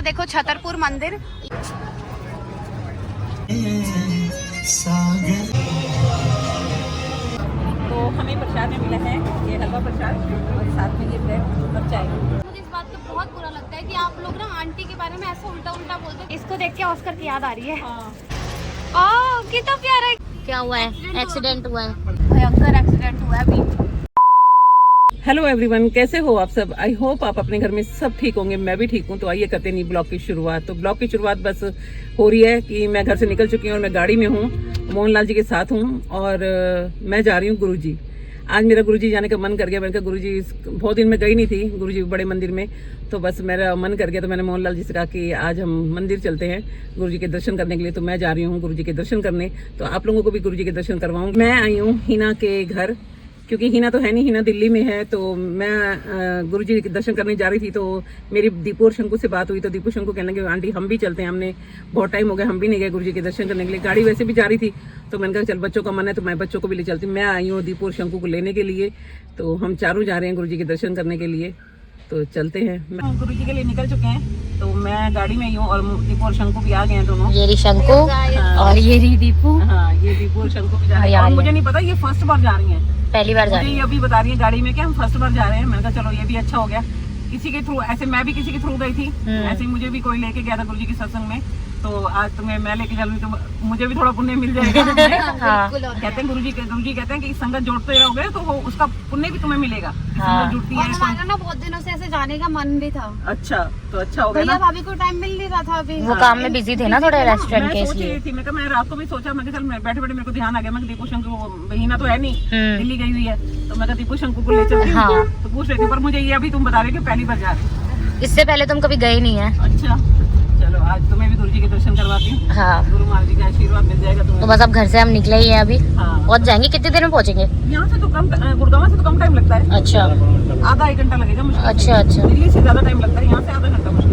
देखो छतरपुर मंदिर। तो हमें प्रसाद में मिला है ये हलवा प्रसाद और साथ में ये ब्रेड और चाय। मुझे इस बात का बहुत बुरा लगता है कि आप लोग ना आंटी के बारे में ऐसा उल्टा उल्टा बोलते हैं। इसको देख के ऑस्कर की याद आ रही है। ओह कितना प्यारा है। क्या हुआ है? एक्सीडेंट हुआ है, भयंकर एक्सीडेंट हुआ है अभी। हेलो एवरीवन, कैसे हो आप सब? आई होप आप अपने घर में सब ठीक होंगे। मैं भी ठीक हूँ। तो आइए करते नहीं ब्लॉग की शुरुआत। तो ब्लॉग की शुरुआत बस हो रही है कि मैं घर से निकल चुकी हूँ और मैं गाड़ी में हूँ, मोहनलाल जी के साथ हूँ और मैं जा रही हूँ गुरुजी। आज मेरा गुरुजी जाने का मन कर गया। मैंने कहा गुरुजी, बहुत दिन में गई नहीं थी गुरुजी बड़े मंदिर में, तो बस मेरा मन कर गया। तो मैंने मोहनलाल जी से कहा कि आज हम मंदिर चलते हैं गुरुजी के दर्शन करने के लिए। तो मैं जा रही हूँ गुरुजी के दर्शन करने। तो आप लोगों को भी गुरुजी के दर्शन करवाऊंगी। मैं आई हूँ हिना के घर, क्योंकि हिना तो है नहीं, हिना दिल्ली में है। तो मैं गुरुजी के दर्शन करने जा रही थी। तो मेरी दीपू और शंकु से बात हुई। तो दीपू शंकु कहने लगे आंटी हम भी चलते हैं, हमने बहुत टाइम हो गया हम भी नहीं गए गुरुजी के दर्शन करने के लिए। गाड़ी वैसे भी जा रही थी तो मैंने कहा चल बच्चों का मन है तो मैं बच्चों को भी ले चलती हूँ। मैं आई हूँ दीपू और शंकु को लेने के लिए। तो हम चारों जा रहे हैं गुरुजी के दर्शन करने के लिए। तो चलते हैं। गुरुजी के लिए निकल चुके हैं। तो मैं गाड़ी में ही हूँ और दीपू और शंकु भी आ गए हैं दोनों। ये रही शंकु और ये रही दीपू। हाँ, ये दीपू और शंकु भी जा रहे हैं। मुझे नहीं पता ये फर्स्ट बार जा रही है, पहली बार जा रही है। ये अभी बता रही है गाड़ी में कि हम फर्स्ट बार जा रहे हैं। मैंने कहा चलो ये भी अच्छा हो गया, किसी के थ्रू। ऐसे मैं भी किसी के थ्रू गई थी, ऐसे ही मुझे भी कोई लेके गया था गुरुजी के सत्संग में। तो आज तुम्हें मैं लेके चल रही तो मुझे भी थोड़ा पुण्य मिल जाएगा। हाँ। कहते हैं गुरुजी कहते हैं कि संगत जोड़ते रहोगे तो वो उसका पुण्य भी तुम्हें मिलेगा। संगत जुड़ती है। हमारा ना बहुत दिनों से ऐसे जाने का मन भी था। अच्छा, तो अच्छा हो गया ना। भाभी को टाइम मिल नहीं रहा था अभी, वो काम में बिजी थे ना थोड़े रेस्टोरेंट के इसलिए। मैं रात को भी सोचा, मैं चल बैठे बैठे मेरे को ध्यान आ गया। मैं दीपू शंकु बहीना तो है नहीं, दिल्ली गई हुई है, तो मैं दीपू शंकु को ले चलती हूँ। तो पूछ रही थी, पर मुझे ये अभी तुम बता रहे हो पहली बार जा रही। इससे पहले तुम कभी गए नहीं है। अच्छा, चलो आज तुम्हें भी गुरुजी के दर्शन करवाती हूँ। हाँ, गुरु महाराज जी का आशीर्वाद मिल जाएगा तुम्हें। तो बस अब घर से हम निकले ही हैं अभी। हाँ। पहुँच जाएंगे। कितने देर में पहुँचेंगे? यहाँ से तो कम, गुड़गांव से तो कम टाइम लगता है। अच्छा, आधा एक घंटा लगेगा मुश्किल। अच्छा अच्छा। दिल्ली से ज्यादा टाइम लगता है, यहाँ से आधा घंटा मुश्किल।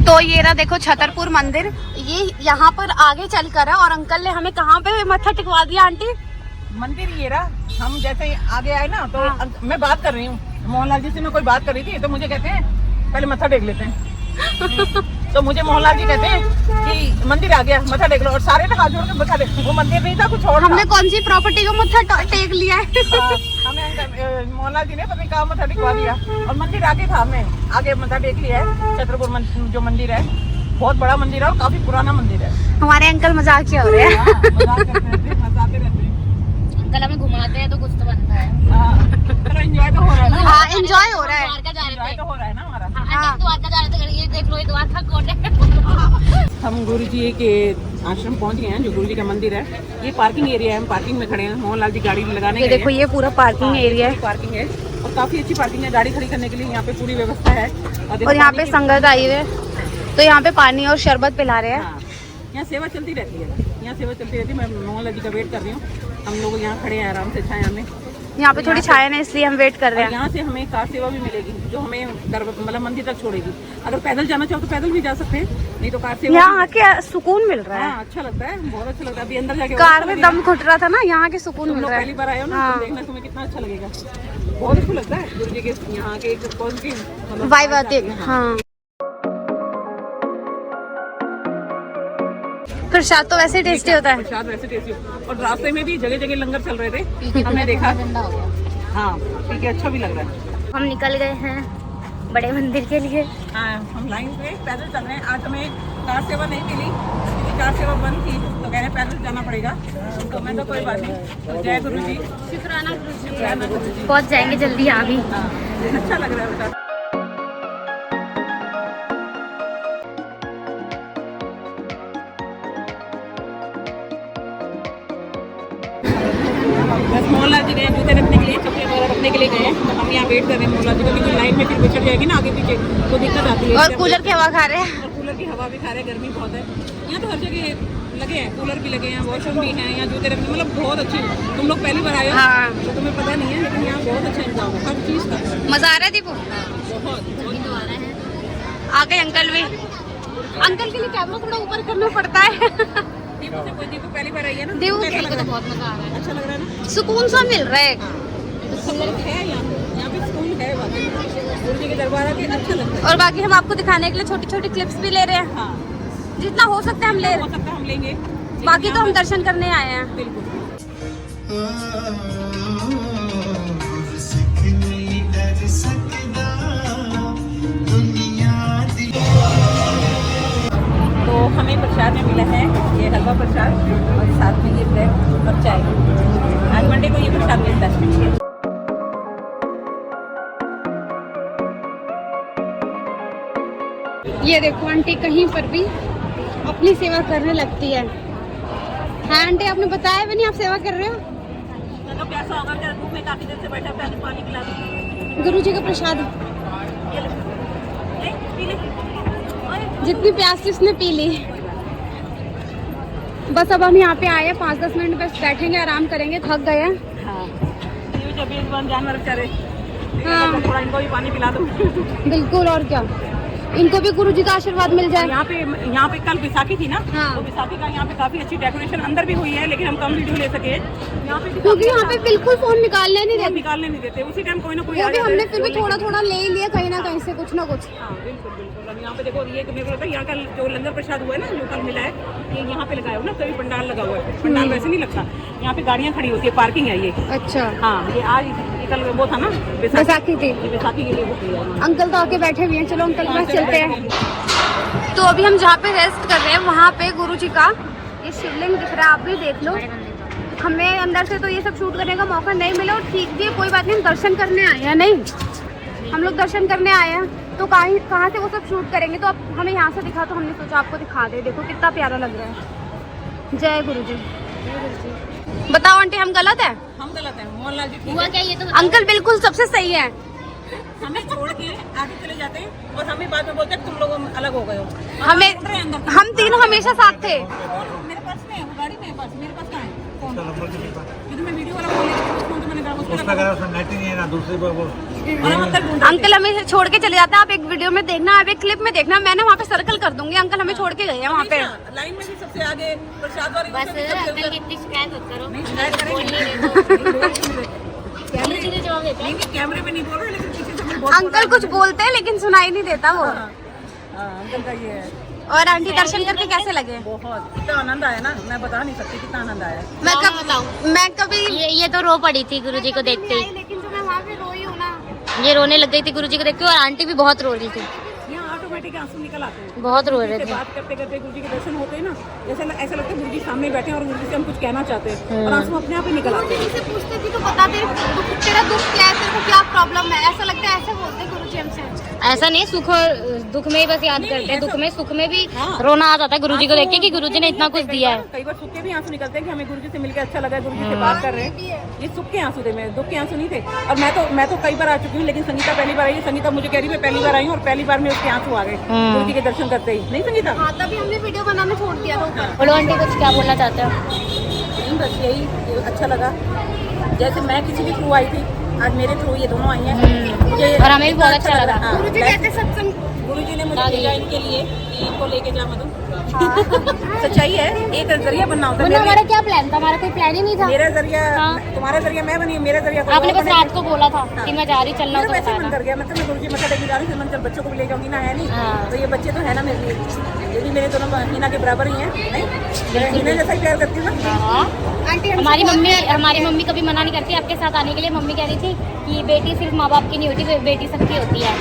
तो ये रहा देखो छतरपुर मंदिर। ये यहाँ पर आगे चल कर है और अंकल ने हमें कहाँ पे मत्था टिकवा दिया आंटी? मंदिर ये रहा। हम जैसे आगे आए ना तो मैं बात कर रही हूँ मोहनलाल जी से, मैं कोई बात कर रही थी तो मुझे कहते हैं पहले मत्था टेक लेते हैं। तो मुझे मोहनलाल जी कहते हैं कि मंदिर आ गया, मत्था टेक लो। और सारे ना हाथ जोड़ के मत्था टेक। वो मंदिर नहीं था, कुछ और। हमने कौन सी प्रॉपर्टी को मत्था टेक लिया है? हमें मोहनलाल जी ने पता नहीं कहाँ मत्था टेकवा दिया और मंदिर आगे था। हमें आगे मत्था टेक लिया है। छतरपुर जो मंदिर है बहुत बड़ा मंदिर है और काफी पुराना मंदिर है। हमारे अंकल मजाक क्या हो रहे हैं? मजाते रहते हैं। अंकल हमें घुमाते हैं तो कुछ तो बनता है। एंजॉय तो हो रहा है ना। हाँ, एंजॉय हो रहा है। द्वारका जा रहे एंजॉय थे। तो हो रहा है ना हमारा। द्वारका जा रहे थे। ये देख लो, ये द्वारका कौन है? हम गुरुजी के आश्रम पहुंच गए हैं, जो गुरुजी का मंदिर है। ये पार्किंग एरिया है, हम पार्किंग में खड़े हैं। मोहनलाल जी गाड़ी लगाने ये देखो, ये पूरा पार्किंग एरिया है। पार्किंग है और काफी अच्छी पार्किंग है। गाड़ी खड़ी करने के लिए यहाँ पे पूरी व्यवस्था है। और यहाँ पे संगत आई हुई है तो यहाँ पे पानी और शरबत पिला रहे हैं। यहाँ सेवा चलती रहती है। यहाँ सेवा चलती रहती है। मैं मोहनलाल जी का वेट कर रही हूँ। हम लोग यहाँ खड़े हैं आराम से छाया में। यहाँ पे थोड़ी छाया है इसलिए हम वेट कर रहे हैं। यहाँ से हमें कार सेवा भी मिलेगी जो हमें मतलब मंदिर तक छोड़ेगी। अगर पैदल जाना चाहो तो पैदल भी जा सकते हैं, नहीं तो कार सेवा। यहाँ आके सुकून मिल रहा है। हाँ, अच्छा लगता है, बहुत अच्छा लगता है। अभी अंदर जाके कार में दम घुट रहा था ना, यहाँ के सुकून मिल रहा है। पहली बार आए हो ना, तो देखना तुम्हें कितना अच्छा लगेगा। बहुत अच्छा लगता है गुरुजी के यहाँ के पॉजिटिव वाइब आती है। हाँ, प्रसाद तो वैसे टेस्टी होता है। प्रसाद वैसे टेस्टी। और रास्ते में भी जगह जगह लंगर चल रहे थे, हमने देखा। हाँ, ठीक है, अच्छा भी लग रहा है। हम निकल गए हैं बड़े मंदिर के लिए। हाँ, हम लाइन पे पैदल चल रहे हैं। आज हमें कार सेवा नहीं मिली क्योंकि कार सेवा बंद थी, तो कह रहे पैदल जाना पड़ेगा। तो मैं तो कोई बात नहीं। तो जय गुरु जी, शुक्राना गुरु जी, शुक्राना गुरु जी। पहुँच जाएंगे जल्दी यहाँ भी। हाँ, अच्छा लग रहा है बेटा। बस मोहनलाल जी गए जूते रखने के लिए, चप्पल वगैरह रखने के लिए गए हैं। तो हम यहाँ वेट कर रहे हैं मोहनलाल जी को, क्योंकि लाइन में फिर बिछड़ जाएगी ना आगे पीछे तो दिक्कत आती है। और कूलर की हवा खा रहे हैं। और कूलर की हवा भी खा रहे हैं, गर्मी बहुत है। यहाँ तो हर जगह लगे हैं, कूलर भी लगे हैं, वॉशरूम भी हैं, यहाँ जूते रखने, मतलब बहुत अच्छी। तुम लोग पहली बार आए हो तो तुम्हें पता नहीं है, लेकिन यहाँ बहुत अच्छा इंतजाम है हर चीज़ का। मजा आ रहा है दीपू? बहुत। आ गए अंकल भी। अंकल के लिए कैमरा थोड़ा ऊपर करना पड़ता है। दीपू पहली बार आई है ना, दीपू कैसा लग रहा है? बहुत मजा आ रहा है। अच्छा लग रहा है ना, सुकून सा मिल रहा है। सब लोग है यहाँ पे गुरु जी के दरबार आके अच्छा लगता है। और बाकी हम आपको दिखाने के लिए छोटी छोटी क्लिप्स भी ले रहे हैं, हाँ, जितना हो सकता है हम ले रहे हो सकता है हम लेंगे, हैं। बाकी तो हम दर्शन करने आए हैं। बिल्कुल। तो हमें प्रसाद में मिला है ये हलवा प्रसाद और साथ में ये ब्रेड और चाय। आज मंडे को ये प्रसाद मिलता है। ये देखो आंटी कहीं पर भी अपनी सेवा करने लगती है। हाँ आंटी, आपने बताया भी नहीं आप सेवा कर रहे हो। तो प्यासा होगा, जरा धूप में काफी देर से बैठा, प्यास पानी पिला दो। गुरु जी का प्रसाद ये ले, पी ले। ओए, जितनी प्यास थी उसने पी ली। बस अब हम यहाँ पे आए हैं, 5-10 मिनट बस बैठेंगे, आराम करेंगे, थक गए हैं। हाँ, ये जब ये जानवर बेचारे, हाँ। थोड़ा इनको भी पानी पिला दो। बिल्कुल, और क्या, इनको भी गुरु जी का आशीर्वाद मिल जाए। यहाँ पे कल बैसाखी थी ना, हाँ। तो बैसाखी का यहाँ पे काफी अच्छी डेकोरेशन अंदर भी हुई है, लेकिन हम कम वीडियो ले सके यहाँ पे, क्योंकि यहाँ पे बिल्कुल फोन निकालने नहीं देते। निकालने नहीं देते, उसी टाइम कोई ना कोई आ अभी जाता हमने है, फिर भी जो थोड़ा लेके- थोड़ा ले ही लिया कहीं ना कहीं से, कुछ ना कुछ। हाँ बिल्कुल बिल्कुल। अब यहाँ पे देखो, ये मेरे को लगता है यहाँ का जो लंगर प्रसाद हुआ है ना, जो कल मिला है, ये यहाँ पे लगाया हो ना, कभी पंडाल लगा हुआ है, पंडाल वैसे नहीं लगता, यहाँ पे गाड़ियाँ खड़ी होती है, पार्किंग है ये। अच्छा, हाँ, ये आज ये कल वो था ना बैसाखी थी। ये बैसाखी के लिए वो किया है। अंकल तो आके बैठे हुए हैं, चलो अंकल के हाँ, पास चलो चलते बैठ हैं। गए। तो अभी हम जहाँ पे रेस्ट कर रहे हैं वहाँ पे गुरु जी का ये शिवलिंग दिख रहा है, आप भी देख लो। हमें अंदर से तो ये सब शूट करने का मौका नहीं मिला, और ठीक भी है, कोई बात नहीं, हम दर्शन करने आए हैं। नहीं, हम लोग दर्शन करने आए हैं, तो कहाँ से वो सब शूट करेंगे। तो अब हमें यहाँ से दिखा, तो हमने सोचा आपको दिखा दे। देखो कितना प्यारा लग रहा है। जय गुरु जी। बताओ आंटी, हम गलत है? हम गलत हैं, मोहनलाल जी ठीक हुआ है। क्या ये तो अंकल बिल्कुल सबसे सही है। हमें छोड़ के आगे चले जाते हैं और हमें बाद में बोलते हैं तुम लोग अलग हो गए हो। हमें, ढूंढ रहे हैं अंदर। हम तीनों हमेशा साथ थे। मेरे पास में है, वो गाड़ी में है, बस मेरे पास कहाँ है फोन? ये तो मैं वीडियो वाला बोल रही थी, फोन तो मैंने कहा उसका अगर उसमें नेट ही नहीं है ना, दूसरी बार वो और हम अंदर ढूंढ रहे थे। अंकल हमें छोड़ के चले जाते हैं। आप एक वीडियो में देखना, आप एक क्लिप में देखना, मैंने वहाँ पे सर्कल कर दूंगी। अंकल हमें छोड़ के गए हैं वहाँ पे। लाइन में भी सबसे आगे, प्रसाद वाली बस में भी सबसे अंकल ऊपर। की इतनी शिकायत मत करो। नहीं, शिकायत बोल करेंगे। नहीं रहे तो कैमरे सीधे जवाब देते हैं। नहीं, कैमरे पे नहीं बोल रहे, लेकिन पीछे से हमें बहुत बोल अंकल रहे कुछ बोलते हैं लेकिन सुनाई नहीं देता वो। हैं। हाँ, अंकल का ये है। और आंटी दर्शन करके कैसे लगे? बहुत, कितना आनंद आया ना, मैं बता नहीं सकती कितना आनंद आया। मैं कभी ये तो रो पड़ी थी गुरु जी को देखते ही। लेकिन जो मैं वहाँ पे रोई हूँ ना, ये रोने लग गई थी गुरु जी को देख के, और आंटी भी बहुत रो रही थी, यहाँ ऑटोमेटिक आंसू निकल आते हैं। बहुत रो रहे से थे। बात करते करते गुरु जी के दर्शन होते हैं ना, ऐसा लगता है गुरु जी सामने बैठे हैं और गुरु जी से हम कुछ कहना चाहते हैं, और आंसू अपने आप ही निकल आते हैं। से पूछते थी तो बता दे तेरा दुख क्या है, तेरे को क्या प्रॉब्लम है, ऐसा लगता है, ऐसे बोलते हैं गुरु जी हमसे। ऐसा नहीं, सुख और दुख में ही बस याद नहीं, करते हैं, दुख ऐसा- में सुख में भी हाँ। रोना आ जाता है गुरु जी को देख के कि गुरु जी ने इतना कुछ दिया है। कई बार सुख के भी आंसू निकलते हैं कि हमें गुरु जी से मिलकर अच्छा लगा, गुरु जी से बात कर रहे हैं। ये सुख के आंसू थे, मेरे दुख के आंसू नहीं थे। और मैं तो कई बार आ चुकी हूँ, लेकिन संगीता पहली बार आई है। संगीता मुझे कह रही मैं पहली बार आई हूँ, और पहली बार में उसके आंसू आ गए गुरु जी के दर्शन करते ही। नहीं संगीता? हाँ, तभी हमने वीडियो बनाना छोड़ दिया था ऊपर। बोलो आंटी, कुछ क्या बोलना चाहते हो? नहीं, बस यही अच्छा लगा। जैसे मैं किसी भी थ्रू आई थी, आज मेरे थ्रू ये दोनों आई हैं। मुझे और हमें भी बहुत अच्छा लगा। हाँ, गुरु जी कहते सत्संग, गुरु जी ने मुझे भेजा इनके लिए कि इनको लेके जा मधु। सच्चाई है, एक जरिया बनना होता है। मतलब हमारा क्या प्लान था? हमारा कोई प्लान ही नहीं था। मेरा जरिया, हाँ। तुम्हारा जरिया मैं बनी, मेरा जरिया कोई आपने और बस बनेगा। रात को बोला था कि मैं जा रही, चलना हो तो वैसे मन बताना। कर गया, मतलब मैं गुरु जी मत्था टेकने जा रही थी, मैं चल बच्चों को भी ले जाऊंगी ना, है नहीं हाँ। तो ये बच्चे तो है ना मेरे लिए, ये भी मेरे दोनों हीना के बराबर ही हैं। नहीं, मैं हीना जैसा ही प्यार करती हूँ ना। हाँ। आंटी हमारी मम्मी कभी मना नहीं करती आपके साथ आने के लिए। मम्मी कह रही थी कि बेटी सिर्फ माँ बाप की नहीं होती, बेटी सबकी होती है,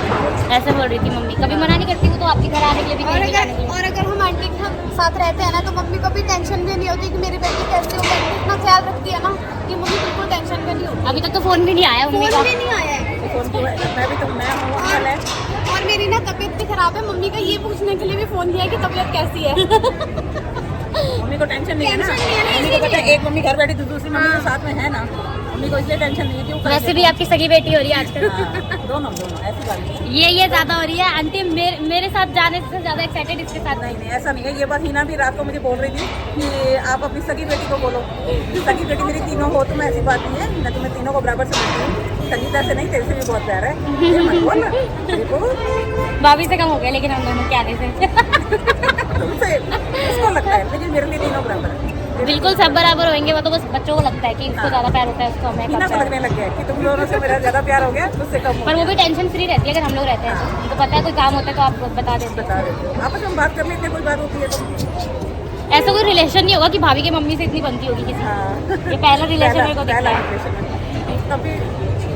ऐसे बोल रही थी मम्मी। कभी मना नहीं करती वो तो आपके घर आने के लिए भी, कहीं भी जाने के लिए। और अगर हम आंटी के साथ रहते हैं ना, तो मम्मी को भी टेंशन भी नहीं होती कि मेरी बेटी कैसे हो गई। इतना ख्याल रखती है ना कि मम्मी बिल्कुल टेंशन भी नहीं होती। अभी तक तो फोन भी नहीं आया मम्मी फोन का। भी नहीं आया है। फोन की मैं भी तो मैं हूँ अंकल है। और मेरी ना तबीयत भी खराब है, मम्मी का ये पूछने के लिए भी फोन किया कि तबीयत कैसी है। मम्मी को टेंशन नहीं है ना, टेंशन नहीं है ना, मम्मी को पता है इसलिए। एक मम्मी घर बैठी तो दूसरी मम्मी तो साथ में है ना, मम्मी को इसलिए टेंशन नहीं है कि वो कर वैसे भी आपकी सगी बेटी हो रही है आजकल। हाँ, दोनों ऐसी बात नहीं है। ये ज्यादा हो रही है आंटी, मेरे साथ जाने से ज्यादा एक्साइटेड इसके साथ। नहीं ऐसा नहीं है। ये बात हीना भी रात को मुझे बोल रही थी कि आप अपनी सगी बेटी को बोलो। सगी बेटी मेरी तीनों हो, तो मैं ऐसी बात नहीं है, मैं तुम्हें तीनों को बराबर समझती हूँ। संगीता से नहीं, तेरे से भी बहुत प्यार है, ये मत बोल ना। देखो भाभी से कम हो गया लेकिन हम दोनों के आने से। तुमसे उसको लगता है, लेकिन मेरे लिए तीनों बराबर है। बिल्कुल सब बराबर होंगे, वो तो बस बच्चों को लगता है कि इसको ज्यादा प्यार होता है, उसको हमें हिना कम को प्यार। लगने लग गया है कि तुम दोनों से मेरा ज्यादा प्यार हो गया, मुझसे कम हो पर वो गया। भी टेंशन फ्री रहती है अगर हम लोग रहते हैं तो। उनको पता है कोई काम होता है तो आप बता देते बता देते हो आपस में बात कर लेते हैं, कोई बात होती है तो हैं। ऐसा कोई रिलेशन नहीं होगा कि भाभी की मम्मी से इतनी बनती होगी किसी की। हाँ। ये पहला रिलेशन मेरे को दिखता पहला है। relation है। तभी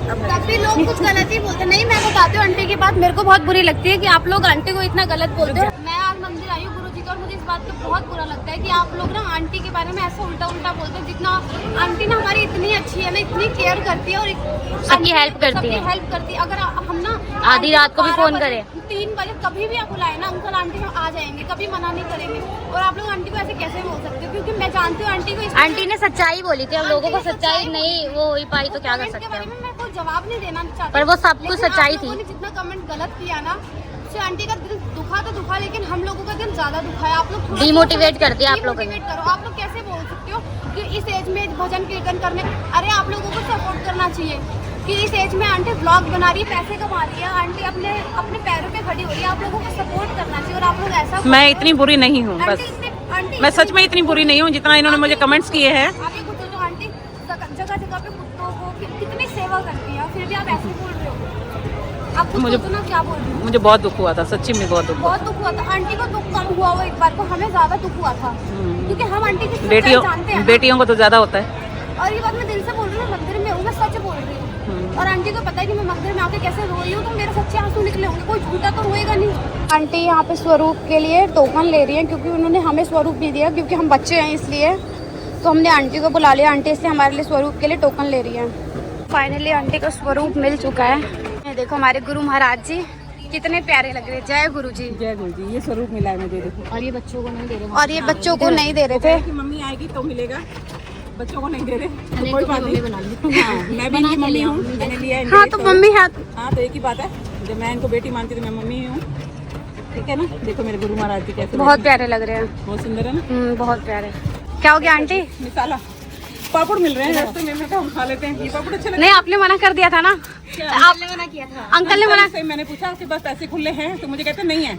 तब भी लोग कुछ गलत ही बोलते हैं। नहीं, मैं बताती हूँ आंटी की बात मेरे को बहुत बुरी लगती है कि आप लोग आंटी को इतना गलत बोलते हो। मैं आज मंदिर आई हूँ गुरुजी का और मुझे इस बात का बहुत बुरा लगता है कि आप लोग ना आंटी के बारे में ऐसा उल्टा उल्टा बोलते हैं। जितना आंटी ना हमारी इतनी अच्छी है ना, इतनी केयर करती है और सबकी help करती है। हेल्प करती है। अगर हम ना आधी रात को भी फोन करें, 3 बजे कभी भी आप बुलाए ना, अंकल आंटी हम आ जाएंगे, कभी मना नहीं करेंगे। और आप लोग आंटी को ऐसे कैसे बोल सकते हो? क्योंकि मैं जानती हूँ आंटी को आंटी ने सच्चाई बोली थी, अब लोगों को सच्चाई नहीं वो हो ही पाई तो क्या कर कमेंट के सकते बारे हैं। में मैं कोई जवाब नहीं देना चाहती, पर वो सब कुछ लेकिन सच्चाई आप लोगों थी। ने जितना कमेंट गलत किया ना, उससे आंटी का दिल दुखा तो दुखा, लेकिन हम लोगों का दिल ज्यादा दुखा है। आप लोग थोड़ा Demotivate कर दिया आप लोगों ने। Demotivate करो। आप लोग कैसे बोल सकते हो कि इस एज में भजन कीर्तन करने? अरे आप लोगों को सपोर्ट करना चाहिए कि इस एज में आंटी ब्लॉग बना रही है, पैसे कमा रही है, आंटी अपने अपने पैरों पे खड़ी हो रही है। आप लोगों को सपोर्ट करना चाहिए। और आप लोग ऐसा मैं इतनी बुरी नहीं हूँ, आंटी बस आंटी मैं सच में इतनी बुरी नहीं हूँ जितना इन्होंने मुझे कमेंट्स किए हैं। आप ये कुत्तों जो आंटी जगह जगह पे कुत्तों को कितनी सेवा करती है, फिर भी आप ऐसे बोल रहे हो। आप खुद मुझे- सोचो ना क्या बोल रही हो। मुझे बहुत दुख हुआ था, सच्ची में बहुत दुख हुआ। बहुत दुख हुआ था। आंटी को दुख कम हुआ वो एक बार को, हमें ज्यादा दुख हुआ था क्योंकि हम आंटी की सच्चाई जानते हैं ना। बेटियों को तो ज्यादा होता है। और ये बात मैं दिल से बोल रही हूँ, मंदिर में हूँ, मैं सच बोल रही हूँ। और आंटी को पता है कि मैं मंदिर में आके कैसे रो रही हूँ, तो मेरे सच्चे आंसू निकले होंगे, कोई झूठा तो रोएगा नहीं। आंटी यहाँ पे स्वरूप के लिए टोकन ले रही है क्योंकि उन्होंने हमें स्वरूप नहीं दिया, क्योंकि हम बच्चे हैं इसलिए। तो हमने आंटी को बुला लिया, आंटी इसलिए हमारे लिए स्वरूप के लिए टोकन ले रही है। फाइनली आंटी को स्वरूप मिल चुका है। ये देखो हमारे गुरु महाराज जी कितने प्यारे लग रहे हैं। जय गुरु जी। जय गुरु जी। ये स्वरूप मिला है मुझे, देखो। और ये बच्चों को नहीं दे रहे। और ये बच्चों को नहीं दे रहे थे। कि मम्मी आएगी तो मिलेगा, बच्चों को नहीं दे रहे तो नहीं कोई तो बात मम्मी नहीं। बना ली। हाँ, मैं भी इनकी मम्मी हूँ, मैंने लिया है इनके हाँ लिए तो स्वरूप। मम्मी है। हाँ तो एक ही बात है, जब मैं इनको बेटी मानती तो मैं मम्मी ही हूँ, ठीक है ना। देखो मेरे गुरु महाराज जी कैसे बहुत प्यारे लग रहे हैं। बहुत सुंदर है ना। बहुत प्यारे। क्या हो गया आंटी? मिसाला पापड़ मिल रहे हैं रास्ते में, मैं कहा हम खा लेते हैं। ये पापड़ अच्छे लगे। नहीं, आपने मना कर दिया था ना। आपने मना किया था। अंकल ने मना। से मैंने पूछा आपके पास पैसे खुले हैं, तो मुझे कहते नहीं है।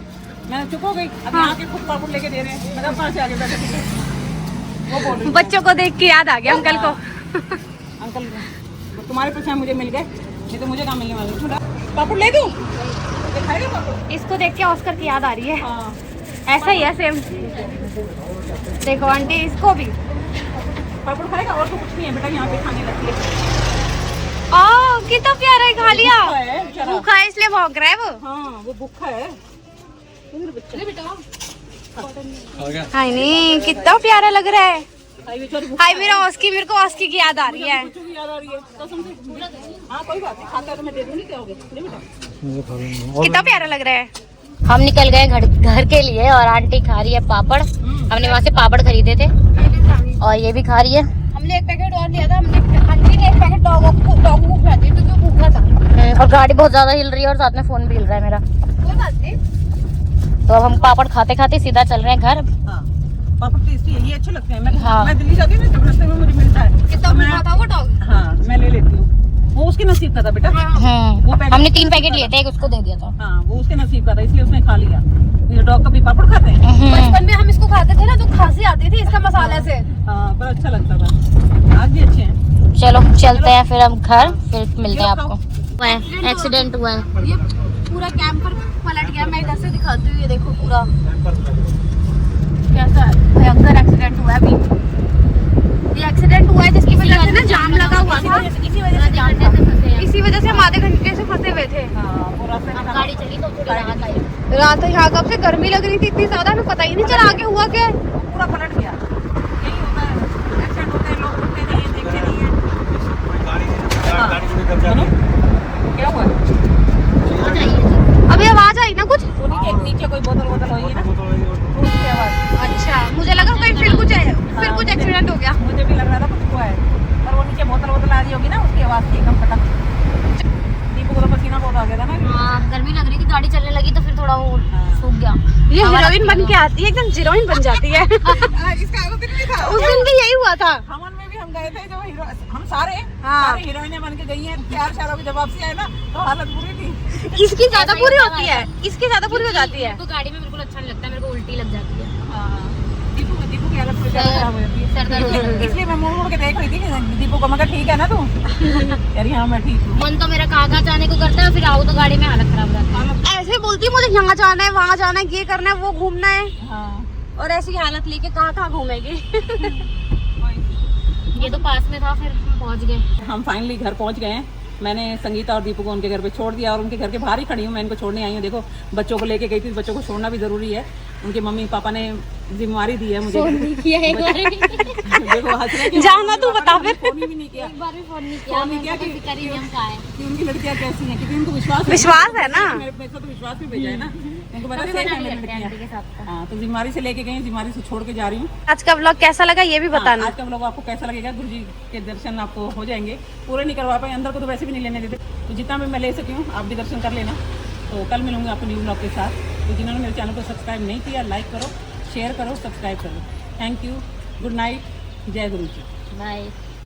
मैं चुप हो गई। अब यहाँ के खुद पापड़ लेके दे रहे हैं, मतलब कहाँ से आगे बैठे थे वो बोल रही बच्चों को देख के याद आ गया अंकल को। अंकल तुम्हारे पैसे मुझे मिल गए, नहीं तो मुझे कहाँ मिलने वाले। पापड़ ले दूँ? खाएगा पापड़? इसको देख के ऑस्कर की याद आ रही है। हाँ ऐसा ही है सेम। देखो आंटी इसको भी। पापड़ खाएगा और तो कुछ नहीं है बेटा, यहाँ पे खाने लगती है। कितना प्यारा है, खा लिया। भूखा है बेचारा। भूखा है इसलिए भौंक रहा है वो। हाँ वो भूखा है। हाय नहीं, कितना प्यारा लग रहा है। हाय बेचारा भूखा हाय मेरा ऑस्की, मेरे को ऑस्की की याद आ रही है। बच्चों की याद आ रही है कसम से। हाँ कोई बात नहीं, खाता है तो मैं दे दूँगी, क्या हो गया। ले बेटा कितना प्यारा लग रहा है। हम निकल गए घर के लिए और आंटी खा रही है पापड़। हमने वहाँ से पापड़ खरीदे थे और ये भी खा रही है। हमने एक पैकेट और लिया था। हमने आंटी ने एक पैकेट डॉगों को खिला दिया क्योंकि वो भूखा था। और गाड़ी बहुत ज्यादा हिल रही है और साथ में फोन भी हिल रहा है मेरा। कोई बात नहीं। तो अब हम पापड़ खाते खाते सीधा चल रहे हैं घर। हाँ पापड़ टेस्टी है, ये अच्छे लगते हैं। मैं हाँ। मैं दिल्ली जाती हूँ ना, रास्ते में मुझे मिलता है। कितना भूखा था वो डॉग। हाँ मैं ले लेती हूँ, वो उसके नसीब का था बेटा। वो पैकेट- हमने 3 पैकेट लिए थे, एक उसको दे दिया था। हाँ वो उसके नसीब का था, इसलिए उसने खा लिया। ये डॉग कभी पापड़ खाते हैं। बचपन में हम इसको खाते थे ना, तो खांसी आती थी इसका मसाले से। हाँ पर अच्छा लगता था, आज भी अच्छे हैं। चलो चलते हैं फिर हम घर, फिर मिलते हैं आपको। एक्सीडेंट हुआ है। ये पूरा कैंपर पलट गया। मैं इधर से दिखाती हूँ, ये देखो पूरा कैसा भयंकर एक्सीडेंट हुआ है। अभी ये एक्सीडेंट हुआ है जिसकी वजह से ना जाम लगा हुआ था। इसी वजह से हम आधे घंटे से फंसे हुए थे। हाँ वो रास्ते में था। गाड़ी चली तो थोड़ी राहत आई। रात यहाँ कब से गर्मी लग रही थी इतनी ज्यादा, हमें पता ही नहीं चला आगे हुआ क्या है। वो पूरा पलट गया। यही होता है, एक्सीडेंट होते हैं, लोग उठते नहीं है, देखते नहीं है। गाड़ी चोरी कर जाना। क्या हुआ? अभी आवाज आई ना कुछ। वो नीचे कोई बोतल होगी ना, उसकी आवाज। अच्छा मुझे लगा कहीं फिर कुछ एक्सीडेंट हो गया। मुझे भी लग रहा था कुछ हुआ है, पर वो नीचे बोतल आ रही होगी ना, उसकी आवाज थी एकदम फटक। दीपू को तो पसीना बहुत आ गया था ना। हाँ गर्मी लग रही थी, गाड़ी चलने लगी तो फिर थोड़ा वो सूख गया। ये हीरोइन बन के आती है, एकदम हीरोइन बन जाती है। इसका उस दिन भी था। उस दिन भी यही हुआ था। हमन में भी हम गए थे, जब हम सारे हाँ। हीरोइनें बन के गई हैं। प्यार शारों के जवाब से आए ना, तो हालत बुरी थी। इसकी ज्यादा पूरी होती है, इसकी ज्यादा पूरी हो जाती है। तो गाड़ी में बिल्कुल अच्छा नहीं लगता, मेरे को उल्टी लग जाती है। हाँ दीपू की हालत थोड़ी ज्यादा खराब हो जाती है। सर दर्द होता है। इसलिए मैं मुड़ के देख रही थी कि दीपू को, मगर ठीक है ना तू? यार हाँ मैं ठीक हूँ। मन तो मेरा कहाँ जाने को करता है, फिर आओ तो गाड़ी में हालत खराब रहता है। ऐसे बोलती है मुझे यहाँ जाना है, वहाँ जाना है, ये करना है, वो घूमना है, हाँ और ऐसी हालत लेके कहाँ घूमेगी। ये तो पास में था, फिर हम पहुँच गए। हम फाइनली घर पहुंच गए हैं। मैंने संगीता और दीपू को उनके घर पे छोड़ दिया और उनके घर के बाहर ही खड़ी हूँ। मैं इनको छोड़ने आई हूँ। देखो बच्चों को लेके गई थी, बच्चों को छोड़ना भी जरूरी है। उनके मम्मी पापा ने जिम्मेवारी दी है मुझे। किया एक बार भी देखो हंस रहे हैं कि जाना तू बता फिर। फोन भी नहीं किया एक बार भी फोन नहीं किया। फोन नहीं किया मैंने कभी हम कहा है। कि उनकी लड़कियां कैसी हैं, क्योंकि उनको विश्वास है ना। मेरे पे तो विश्वास भी भेजा है ना, उनको पता कभी सेफ मना है नहीं मेरी करते लड़कियां। आंटी के साथ तो। हाँ तो जिम्मेवारी से लेके गई, जिम्मेवारी से छोड़ के जा रही हूँ। आज का व्लॉग कैसा लगा ये भी बताना। आज का व्लॉग आपको कैसा लगेगा? गुरुजी के दर्शन आपको हो जाएंगे, पूरे नहीं करवा पाए, अंदर को तो वैसे भी नहीं लेने देते, तो जितना भी मैं ले सकी हूँ आप भी दर्शन कर लेना। तो कल मिलूंगी आपको न्यू व्लॉग के साथ। तो जिन्होंने मेरे चैनल को सब्सक्राइब नहीं किया, लाइक करो, शेयर करो, सब्सक्राइब करो। थैंक यू, गुड नाइट, जय गुरु जी। बाय।